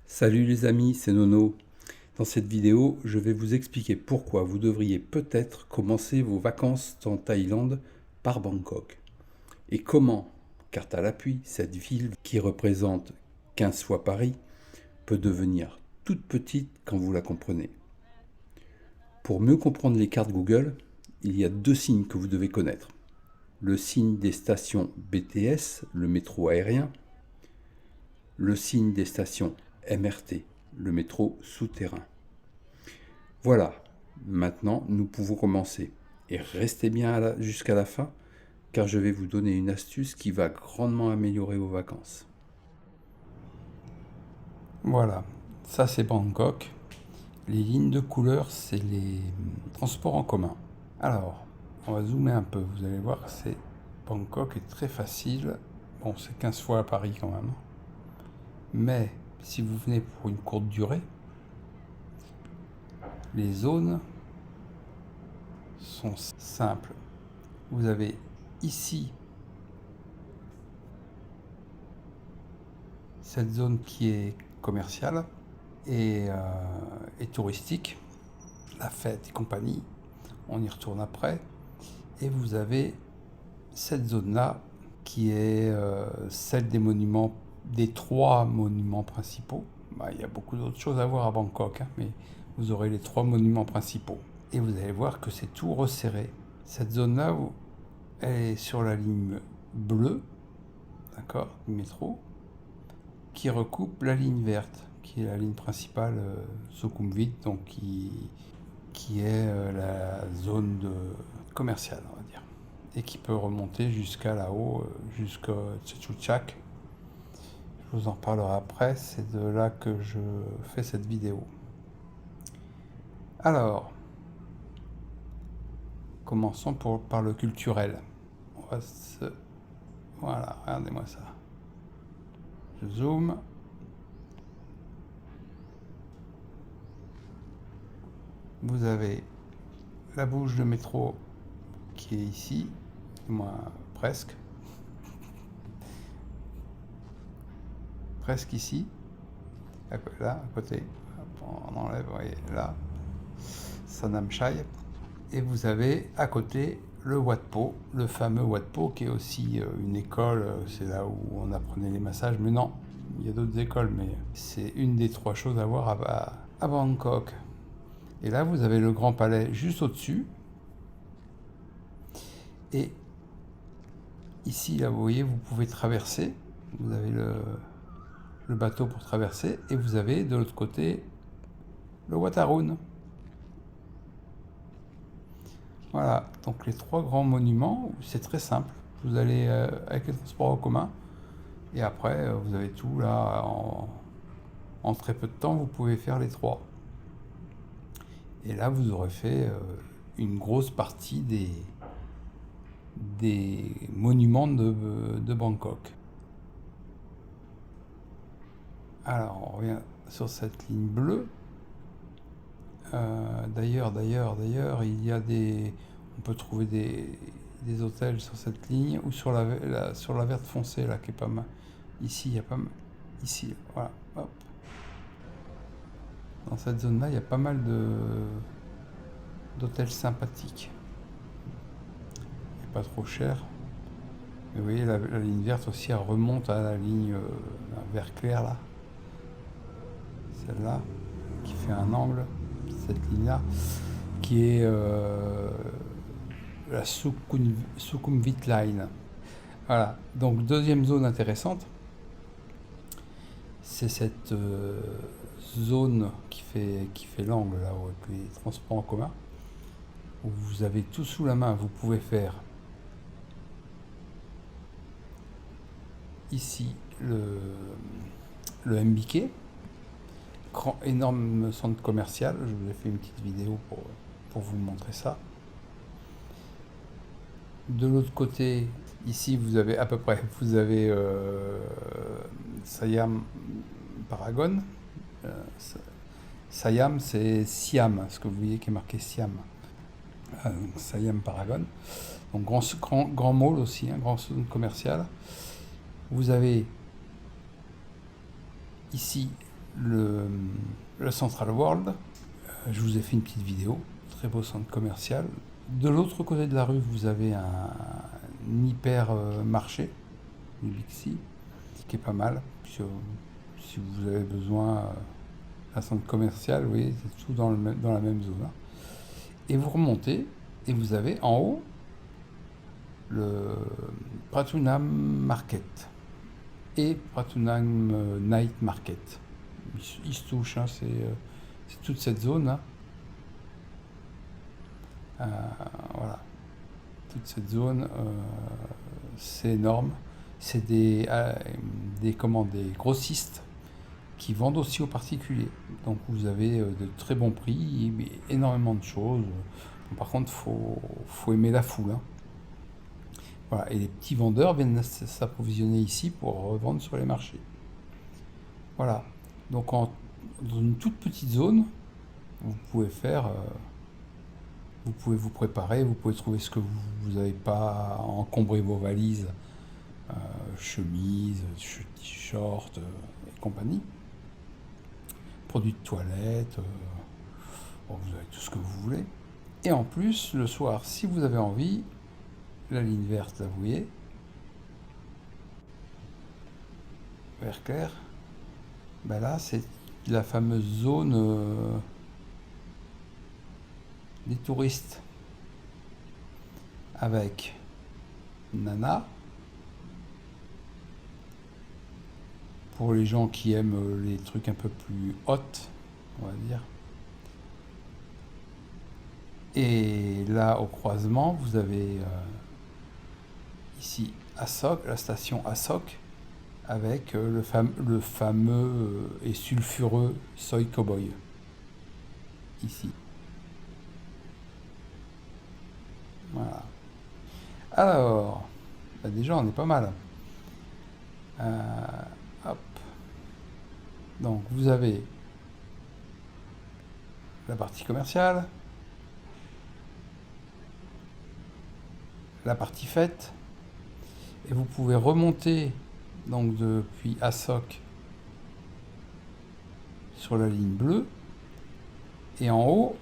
Salut les amis, c'est Nono. Dans cette vidéo, je vais vous expliquer pourquoi vous devriez peut-être commencer vos vacances en Thaïlande par Bangkok. Et comment, carte à l'appui, cette ville qui représente 15 fois Paris peut devenir toute petite quand vous la comprenez. Pour mieux comprendre les cartes Google, il y a deux signes que vous devez connaître. Le signe des stations BTS, le métro aérien, le signe des stations MRT, le métro souterrain. Voilà, maintenant nous pouvons commencer. Et restez bien jusqu'à la fin, car je vais vous donner une astuce qui va grandement améliorer vos vacances. Voilà, ça c'est Bangkok. Les lignes de couleur, c'est les transports en commun. Alors, on va zoomer un peu, vous allez voir que Bangkok est très facile. Bon, c'est 15 fois à Paris quand même. Mais si vous venez pour une courte durée, les zones sont simples. Vous avez ici cette zone qui est commerciale et touristique, la fête et compagnie, on y retourne après. Et vous avez cette zone-là qui est celle des monuments, des 3 monuments principaux. Il y a beaucoup d'autres choses à voir à Bangkok, mais vous aurez les 3 monuments principaux. Et vous allez voir que c'est tout resserré. Cette zone-là, elle est sur la ligne bleue, d'accord, du métro, qui recoupe la ligne verte, qui est la ligne principale Sukhumvit, donc qui est la zone commerciale, on va dire, et qui peut remonter jusqu'à là-haut, jusqu'à Tchouchak. Je vous en parlerai après, c'est de là que je fais cette vidéo. Alors, commençons par le culturel. Voilà, regardez-moi ça. Je zoome. Vous avez la bouche de métro qui est ici, moi presque ici, là à côté. On enlève, vous voyez, là, Sanam Chai. Et vous avez à côté le Wat Po, le fameux Wat Po qui est aussi une école, c'est là où on apprenait les massages, mais non, il y a d'autres écoles, mais c'est une des 3 choses à voir à Bangkok. Et là, vous avez le Grand Palais juste au-dessus. Et ici, là, vous voyez, vous pouvez traverser. Vous avez le bateau pour traverser. Et vous avez de l'autre côté le Wat Arun. Voilà, donc les 3 grands monuments, c'est très simple. Vous allez avec les transports en commun. Et après, vous avez tout là. En très peu de temps, vous pouvez faire les 3. Et là, vous aurez fait une grosse partie des monuments de Bangkok. Alors, on revient sur cette ligne bleue. D'ailleurs, il y a on peut trouver des hôtels sur cette ligne ou sur la verte foncée là, qui est pas mal. Ici, il y a pas mal. Ici, voilà. Hop. Dans cette zone-là, il y a pas mal d'hôtels sympathiques. Et pas trop cher. Mais vous voyez, la ligne verte aussi, elle remonte à la ligne vert clair là. Celle-là, qui fait un angle. Cette ligne-là, qui est la Sukhumvit Line. Voilà, donc deuxième zone intéressante, c'est cette zone qui fait l'angle là, avec les transports en commun, où vous avez tout sous la main. Vous pouvez faire ici le MBK, énorme centre commercial. Je vous ai fait une petite vidéo pour vous montrer ça. De l'autre côté, ici, vous avez à peu près, Siam Paragon. Siam, c'est Siam, ce que vous voyez qui est marqué Siam. Siam Paragon. Donc grand mall aussi, un grand centre commercial. Vous avez ici le, le Central World. Je vous ai fait une petite vidéo, très beau centre commercial. De l'autre côté de la rue, vous avez un hypermarché, du Bixi, qui est pas mal. Si vous avez besoin d'un centre commercial, vous voyez, c'est tout dans la même zone. Hein. Et vous remontez, et vous avez en haut le Pratunam Market et Pratunam Night Market. Ils se touchent, hein, c'est toute cette zone. Hein. Voilà. Toute cette zone, c'est énorme. C'est des grossistes qui vendent aussi aux particuliers. Donc vous avez de très bons prix, mais énormément de choses. Bon, par contre, faut aimer la foule. Hein. Voilà. Et les petits vendeurs viennent s'approvisionner ici pour revendre sur les marchés. Voilà. Donc dans une toute petite zone, vous pouvez faire... vous pouvez vous préparer, vous pouvez trouver ce que vous n'avez pas, encombrer vos valises, chemises, t-shirts et compagnie. Produits de toilette, bon, vous avez tout ce que vous voulez. Et en plus, le soir, si vous avez envie, la ligne verte, là, vous voyez, vert clair, ben là, c'est la fameuse zone des touristes avec Nana, pour les gens qui aiment les trucs un peu plus hot, on va dire. Et là, au croisement, vous avez ici Asok, la station Asok, avec le fameux et sulfureux Soy Cowboy, ici. Voilà. Alors, bah déjà, on est pas mal. Hop. Donc, vous avez la partie commerciale, la partie fête, et vous pouvez remonter donc depuis Asok sur la ligne bleue, et en haut,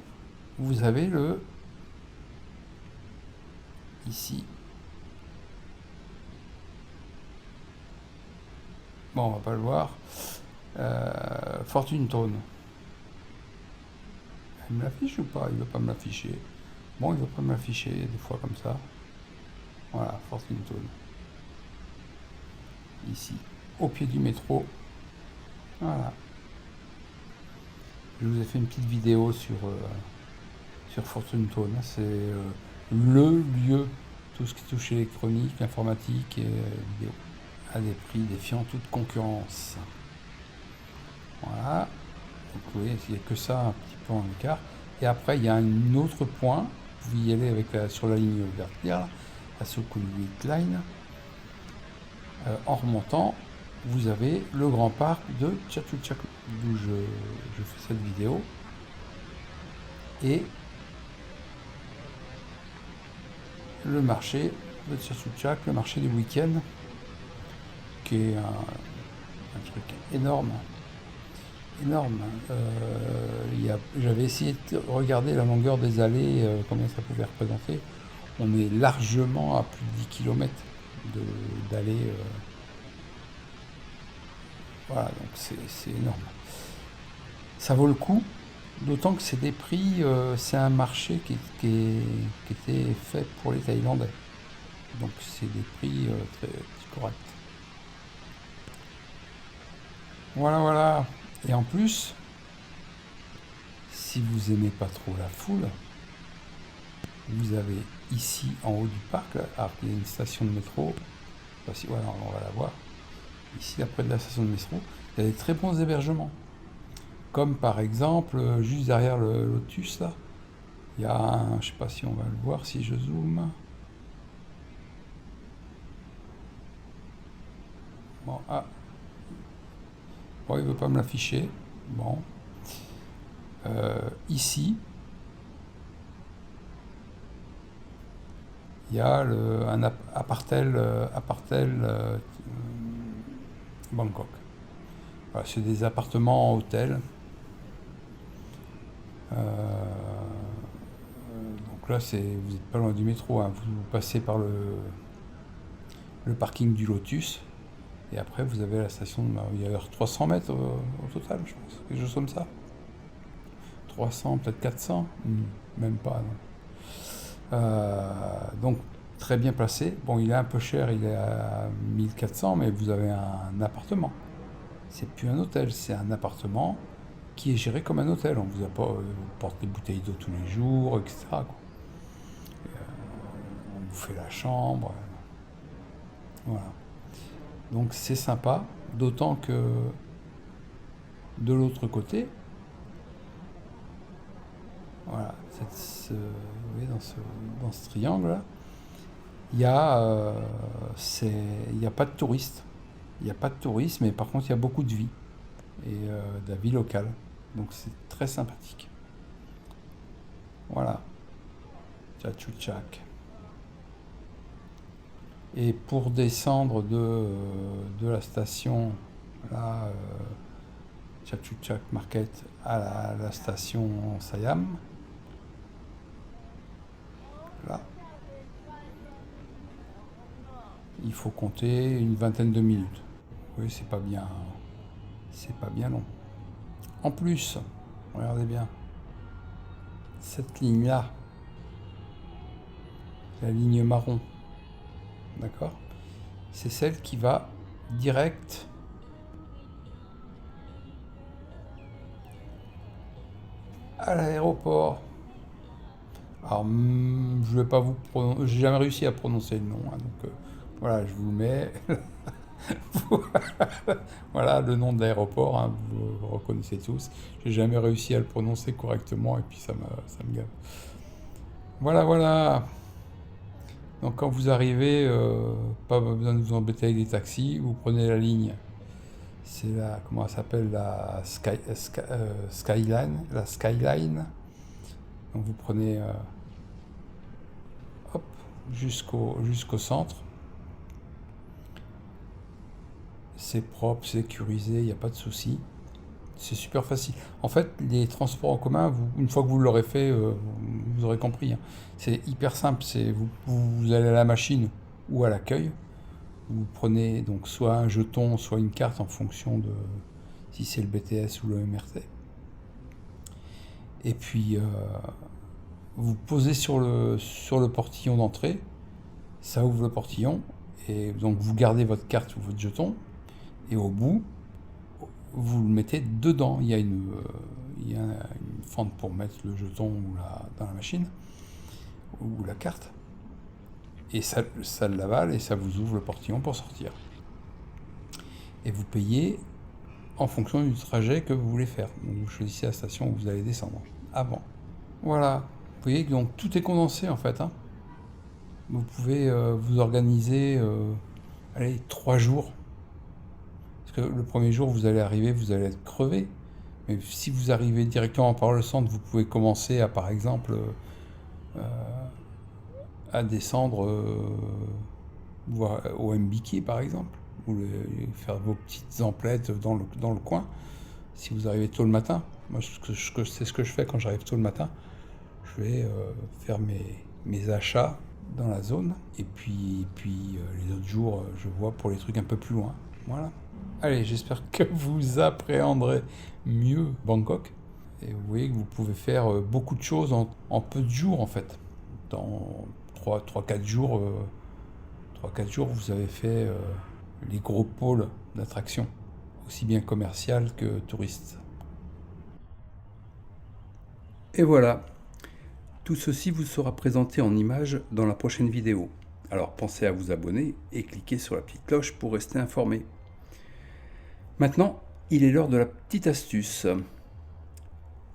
vous avez ici. Bon, on va pas le voir. Fortune Tone. Il me l'affiche ou pas? Il veut pas me l'afficher. Bon, il veut pas me l'afficher, des fois comme ça. Voilà, Fortune Tone. Ici, au pied du métro. Voilà. Je vous ai fait une petite vidéo sur Fortune Tone. C'est le lieu, tout ce qui touche électronique, informatique et vidéo, à des prix défiant toute concurrence. Voilà. Donc vous voyez, il n'y a que ça un petit peu en écart. Et après, il y a un autre point. Vous y allez sur la ligne verte claire, la Sukhumvit Line. En remontant, vous avez le grand parc de Chatuchak, d'où je fais cette vidéo. Et le marché de Chatuchak, le marché du week-end, qui est un truc énorme. J'avais essayé de regarder la longueur des allées, combien ça pouvait représenter. On est largement à plus de 10 km d'allées. Voilà, donc c'est énorme. Ça vaut le coup, d'autant que c'est des prix, c'est un marché qui était fait pour les Thaïlandais. Donc c'est des prix très corrects. Voilà. Et en plus, si vous aimez pas trop la foule, vous avez ici en haut du parc, là, il y a une station de métro. Voici, voilà, on va la voir. Ici, après de la station de métro, il y a des très bons hébergements. Comme par exemple, juste derrière le Lotus, là, il y a un, je sais pas si on va le voir si je zoome. Bon, bon, il veut pas me l'afficher. Bon. Ici, il y a un Apartel Bangkok. Voilà, c'est des appartements hôtels. Donc là, vous n'êtes pas loin du métro, hein. Vous passez par le parking du Lotus. Et après, vous avez la station. Il y a 300 mètres au total, je pense. Quelque chose comme ça. 300, peut-être 400. Même pas, non. Donc, très bien placé. Bon, il est un peu cher, il est à 1400, mais vous avez un appartement. C'est plus un hôtel, c'est un appartement qui est géré comme un hôtel. On vous apporte des bouteilles d'eau tous les jours, etc., quoi. On vous fait la chambre. Voilà. Donc c'est sympa, d'autant que de l'autre côté, voilà, vous voyez, dans ce triangle-là, il y a, il n'y a pas de touristes. Il n'y a pas de tourisme, mais par contre, il y a beaucoup de vie. Et de la vie locale. Donc c'est très sympathique. Voilà. Tchatchoutchak. Et pour descendre de la station, là, Tchatchoutchak Market, à la station Siam, là, il faut compter une vingtaine de minutes. Oui, c'est pas bien long. En plus, regardez bien, cette ligne-là, la ligne marron, d'accord, c'est celle qui va direct à l'aéroport. Alors, je vais pas vous prononcer, j'ai jamais réussi à prononcer le nom, hein, donc voilà, je vous mets voilà le nom de l'aéroport, hein, vous le reconnaissez tous. J'ai jamais réussi à le prononcer correctement et puis ça me gave. Voilà, voilà. Donc quand vous arrivez, pas besoin de vous embêter avec des taxis, vous prenez la ligne. C'est la, comment elle s'appelle, Skyline, la Skyline. Donc vous prenez hop, jusqu'au centre. C'est propre, sécurisé, il n'y a pas de souci. C'est super facile. En fait, les transports en commun, une fois que vous l'aurez fait, vous aurez compris, hein. C'est hyper simple. Vous allez à la machine ou à l'accueil. Vous prenez donc soit un jeton, soit une carte en fonction de si c'est le BTS ou le MRT. Et puis, vous posez sur le portillon d'entrée. Ça ouvre le portillon. Et donc, vous gardez votre carte ou votre jeton. Et au bout, vous le mettez dedans. Il y a une fente pour mettre le jeton dans la machine ou la carte. Et ça l'avale et ça vous ouvre le portillon pour sortir. Et vous payez en fonction du trajet que vous voulez faire. Donc vous choisissez la station où vous allez descendre avant. Voilà. Vous voyez que donc tout est condensé en fait, hein. Vous pouvez vous organiser 3 jours. Parce que le premier jour, vous allez arriver, vous allez être crevé. Mais si vous arrivez directement par le centre, vous pouvez commencer à, par exemple, à descendre au Mbiki, par exemple, ou faire vos petites emplettes dans le coin. Si vous arrivez tôt le matin, moi, c'est ce que je fais quand j'arrive tôt le matin. Je vais faire mes achats dans la zone. Et puis les autres jours, je vois pour les trucs un peu plus loin. Voilà. Allez, j'espère que vous appréhenderez mieux Bangkok. Et vous voyez que vous pouvez faire beaucoup de choses en peu de jours, en fait. Dans 3-4 jours, 3-4 jours, vous avez fait les gros pôles d'attraction, aussi bien commercial que touristes. Et voilà, tout ceci vous sera présenté en images dans la prochaine vidéo. Alors pensez à vous abonner et cliquez sur la petite cloche pour rester informé. Maintenant, il est l'heure de la petite astuce.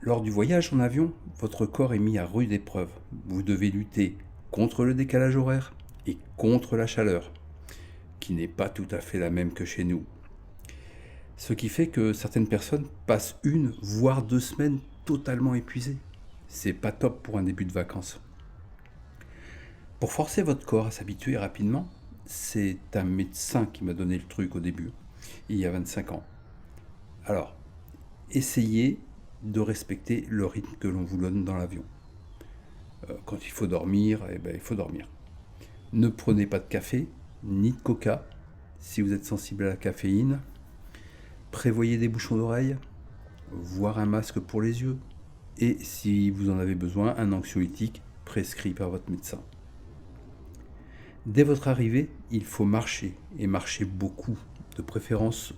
Lors du voyage en avion, votre corps est mis à rude épreuve. Vous devez lutter contre le décalage horaire et contre la chaleur, qui n'est pas tout à fait la même que chez nous. Ce qui fait que certaines personnes passent 1 voire 2 semaines totalement épuisées. C'est pas top pour un début de vacances. Pour forcer votre corps à s'habituer rapidement, c'est un médecin qui m'a donné le truc au début, il y a 25 ans. Alors, essayez de respecter le rythme que l'on vous donne dans l'avion. Quand il faut dormir, eh ben, il faut dormir. Ne prenez pas de café, ni de coca, si vous êtes sensible à la caféine. Prévoyez des bouchons d'oreilles, voire un masque pour les yeux. Et si vous en avez besoin, un anxiolytique prescrit par votre médecin. Dès votre arrivée, il faut marcher, et marcher beaucoup, de préférence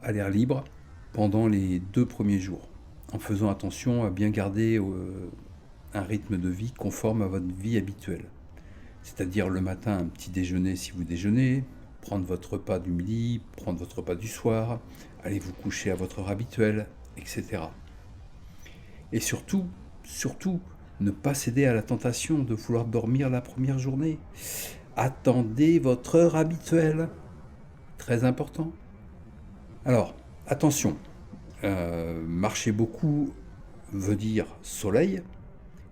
à l'air libre, pendant les 2 premiers jours, en faisant attention à bien garder un rythme de vie conforme à votre vie habituelle. C'est-à-dire le matin, un petit déjeuner si vous déjeunez, prendre votre repas du midi, prendre votre repas du soir, aller vous coucher à votre heure habituelle, etc. Et surtout, ne pas céder à la tentation de vouloir dormir la première journée. Attendez votre heure habituelle. Très important. Alors, attention, marcher beaucoup veut dire soleil,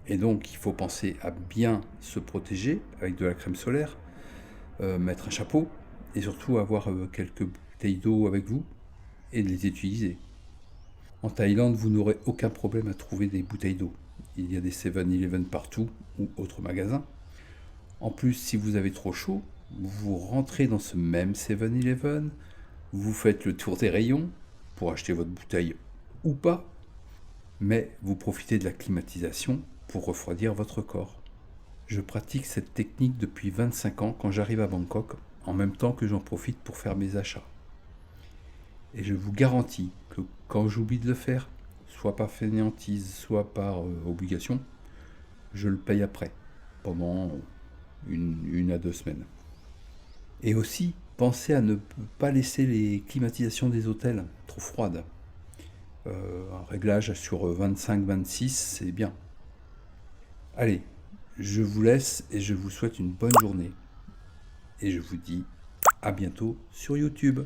et donc il faut penser à bien se protéger avec de la crème solaire, mettre un chapeau, et surtout avoir quelques bouteilles d'eau avec vous, et de les utiliser. En Thaïlande, vous n'aurez aucun problème à trouver des bouteilles d'eau. Il y a des 7-Eleven partout, ou autres magasins. En plus, si vous avez trop chaud, vous rentrez dans ce même 7-Eleven, vous faites le tour des rayons pour acheter votre bouteille ou pas, mais vous profitez de la climatisation pour refroidir votre corps. Je pratique cette technique depuis 25 ans quand j'arrive à Bangkok, en même temps que j'en profite pour faire mes achats. Et je vous garantis que quand j'oublie de le faire, soit par fainéantise, soit par obligation, je le paye après, pendant une à 2 semaines. Et aussi, pensez à ne pas laisser les climatisations des hôtels trop froides. Un réglage sur 25-26, c'est bien. Allez, je vous laisse et je vous souhaite une bonne journée. Et je vous dis à bientôt sur YouTube.